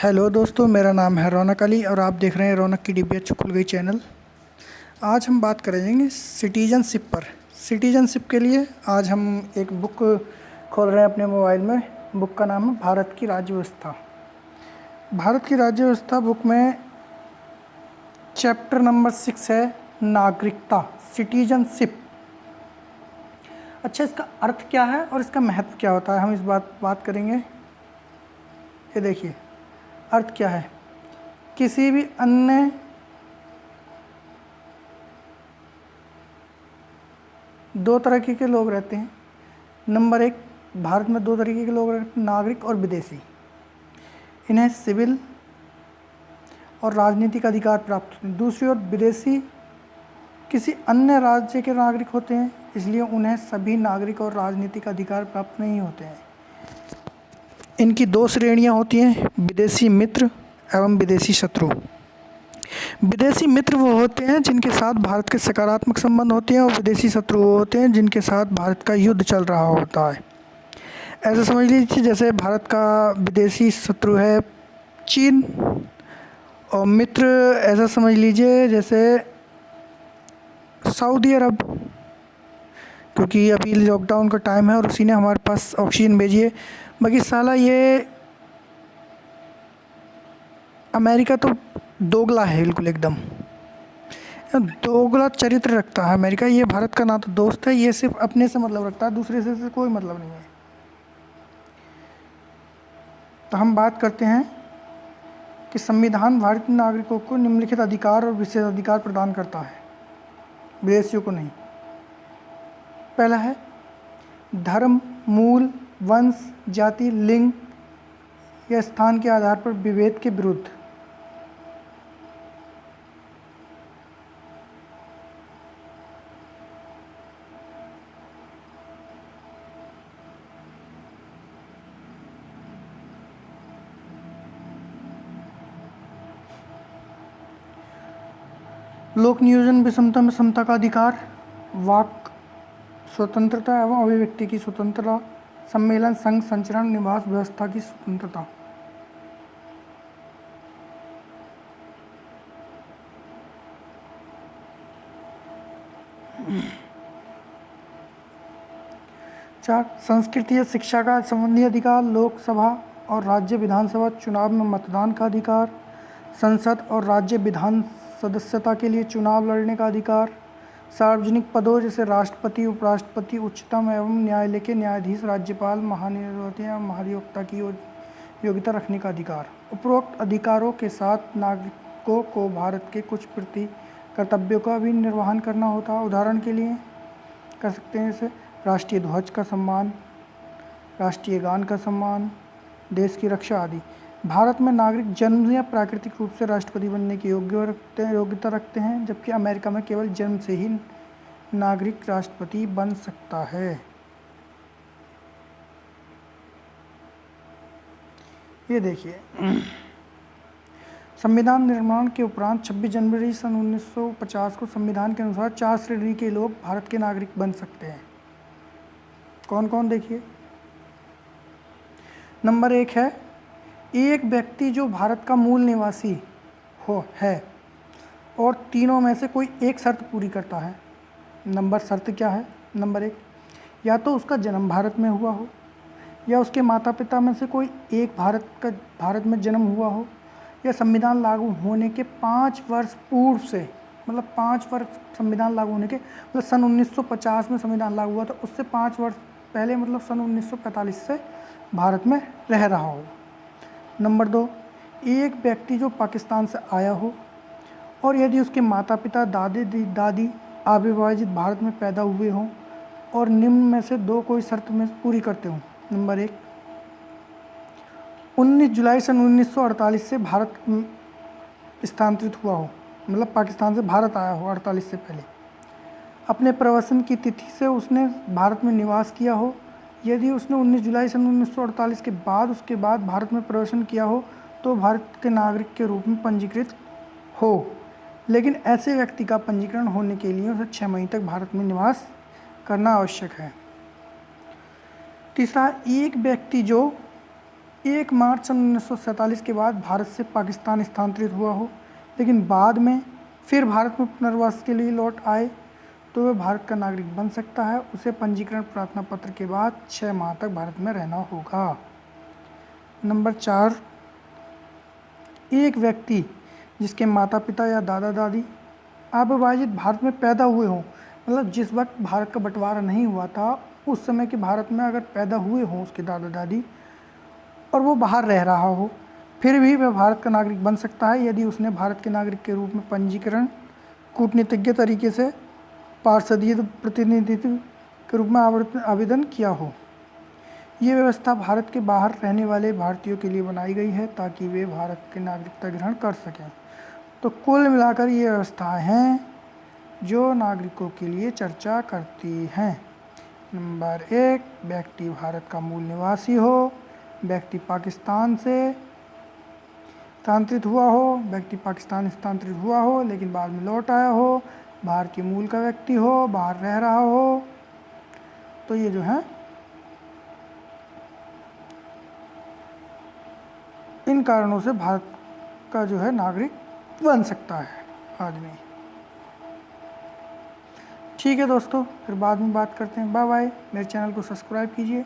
Hello दोस्तों, मेरा नाम है रौनक अली और आप देख रहे हैं रौनक की डिब्बी अच्छी खुल गई चैनल। आज हम बात करेंगे सिटीजनशिप पर। सिटीजनशिप के लिए आज हम एक बुक खोल रहे हैं अपने मोबाइल में। बुक का नाम है भारत की राज्य व्यवस्था। भारत की राज्य व्यवस्था बुक में चैप्टर नंबर 6 है नागरिकता, सिटीजनशिप। अच्छा, इसका अर्थ क्या है और इसका महत्व क्या होता है, हम इस बात करेंगे। ये देखिए, अर्थ क्या है। किसी भी अन्य दो तरीके के लोग रहते हैं। नंबर एक, भारत में दो तरीके के लोग रहते हैं, नागरिक और विदेशी। इन्हें सिविल और राजनीतिक अधिकार प्राप्त होते हैं। दूसरी ओर विदेशी किसी अन्य राज्य के नागरिक होते हैं, इसलिए उन्हें सभी नागरिक और राजनीतिक अधिकार प्राप्त नहीं होते हैं। इनकी दो श्रेणियां होती हैं, विदेशी मित्र एवं विदेशी शत्रु। विदेशी मित्र वो होते हैं जिनके साथ भारत के सकारात्मक संबंध होते हैं और विदेशी शत्रु वो होते हैं जिनके साथ भारत का युद्ध चल रहा होता है। ऐसा समझ लीजिए जैसे भारत का विदेशी शत्रु है चीन, और मित्र ऐसा समझ लीजिए जैसे सऊदी अरब, क्योंकि अभी लॉकडाउन का टाइम है और उसी ने हमारे पास ऑक्सीजन भेजी है। बाकी साला ये अमेरिका तो दोगला है, बिल्कुल एकदम दोगला चरित्र रखता है अमेरिका। ये भारत का ना तो दोस्त है, ये सिर्फ अपने से मतलब रखता है, दूसरे से कोई मतलब नहीं है। तो हम बात करते हैं कि संविधान भारतीय नागरिकों को निम्नलिखित अधिकार और विशेष अधिकार प्रदान करता है, विदेशियों को नहीं। पहला है धर्म, मूल, वंश, जाति, लिंग या स्थान के आधार पर विभेद के विरुद्ध। लोक नियोजन विषमता में समता का अधिकार, वाक स्वतंत्रता एवं अभिव्यक्ति की स्वतंत्रता, सम्मेलन, संघ, संचरण, निवास व्यवस्था की स्वतंत्रता। चार, संस्कृति या शिक्षा का संबंधी अधिकार, लोकसभा और राज्य विधानसभा चुनाव में मतदान का अधिकार, संसद और राज्य विधान सदस्यता के लिए चुनाव लड़ने का अधिकार, सार्वजनिक पदों जैसे राष्ट्रपति, उपराष्ट्रपति, उच्चतम एवं न्यायालय के न्यायाधीश, राज्यपाल, महान्यायमूर्ति या महाधिवक्ता की योग्यता रखने का अधिकार। उपरोक्त अधिकारों के साथ नागरिकों को भारत के कुछ प्रति कर्तव्यों का भी निर्वहन करना होता है। उदाहरण के लिए कर सकते हैं जैसे राष्ट्रीय ध्वज का सम्मान, राष्ट्रीय गान का सम्मान, देश की रक्षा आदि। भारत में नागरिक जन्म या प्राकृतिक रूप से राष्ट्रपति बनने की योग्यता रखते हैं, जबकि अमेरिका में केवल जन्म से ही नागरिक राष्ट्रपति बन सकता है। ये देखिए, संविधान निर्माण के उपरांत 26 जनवरी सन 1950 को संविधान के अनुसार 4 श्रेणी के लोग भारत के नागरिक बन सकते हैं। कौन कौन, देखिए। नंबर 1 है एक व्यक्ति जो भारत का मूल निवासी है और तीनों में से कोई एक शर्त पूरी करता है। शर्त क्या है? नंबर 1, या तो उसका जन्म भारत में हुआ हो, या उसके माता पिता में से कोई एक भारत में जन्म हुआ हो, या संविधान लागू होने के 5 वर्ष पूर्व से, मतलब 5 वर्ष संविधान लागू होने के, मतलब सन 1950 में संविधान लागू हुआ था, उससे 5 वर्ष पहले मतलब सन 1945 से भारत में रह रहा हो। नंबर 2, एक व्यक्ति जो पाकिस्तान से आया हो और यदि उसके माता पिता, दादी अविभाजित भारत में पैदा हुए हों और निम्न में से दो कोई शर्त में पूरी करते हों। नंबर 1, 19 जुलाई सन 1948 से भारत स्थानांतरित हुआ हो, मतलब पाकिस्तान से भारत आया हो 48 से पहले। अपने प्रवासन की तिथि से उसने भारत में निवास किया हो। यदि उसने 19 जुलाई सन 1948 के बाद उसके बाद भारत में प्रवेशन किया हो तो भारत के नागरिक के रूप में पंजीकृत हो, लेकिन ऐसे व्यक्ति का पंजीकरण होने के लिए उसे 6 महीने तक भारत में निवास करना आवश्यक है। तीसरा, एक व्यक्ति जो 1 मार्च सन 1947 के बाद भारत से पाकिस्तान स्थानांतरित हुआ हो, लेकिन बाद में फिर भारत में पुनर्वास के लिए लौट आए, तो वह भारत का नागरिक बन सकता है। उसे पंजीकरण प्रार्थना पत्र के बाद 6 माह तक भारत में रहना होगा। नंबर 4, एक व्यक्ति जिसके माता पिता या दादा दादी अविभाजित भारत में पैदा हुए हों, मतलब जिस वक्त भारत का बंटवारा नहीं हुआ था उस समय के भारत में अगर पैदा हुए हों उसके दादा दादी, और वो बाहर रह रहा हो, फिर भी वह भारत का नागरिक बन सकता है यदि उसने भारत के नागरिक के रूप में पंजीकरण कूटनीतिज्ञ तरीके से पार्षदीय प्रतिनिधित्व के रूप में आवेदन किया हो। ये व्यवस्था भारत के बाहर रहने वाले भारतीयों के लिए बनाई गई है ताकि वे भारत की नागरिकता ग्रहण कर सकें। तो कुल मिलाकर ये व्यवस्थाएं हैं जो नागरिकों के लिए चर्चा करती हैं। नंबर 1, व्यक्ति भारत का मूल निवासी हो, व्यक्ति पाकिस्तान से स्थानांतरित हुआ हो, व्यक्ति पाकिस्तान स्थानांतरित हुआ हो लेकिन बाद में लौट आया हो, बाहर के मूल का व्यक्ति हो, बाहर रह रहा हो। तो ये जो है इन कारणों से भारत का जो है नागरिक बन सकता है आदमी। ठीक है दोस्तों, फिर बाद में बात करते हैं। Bye bye. मेरे चैनल को सब्सक्राइब कीजिए।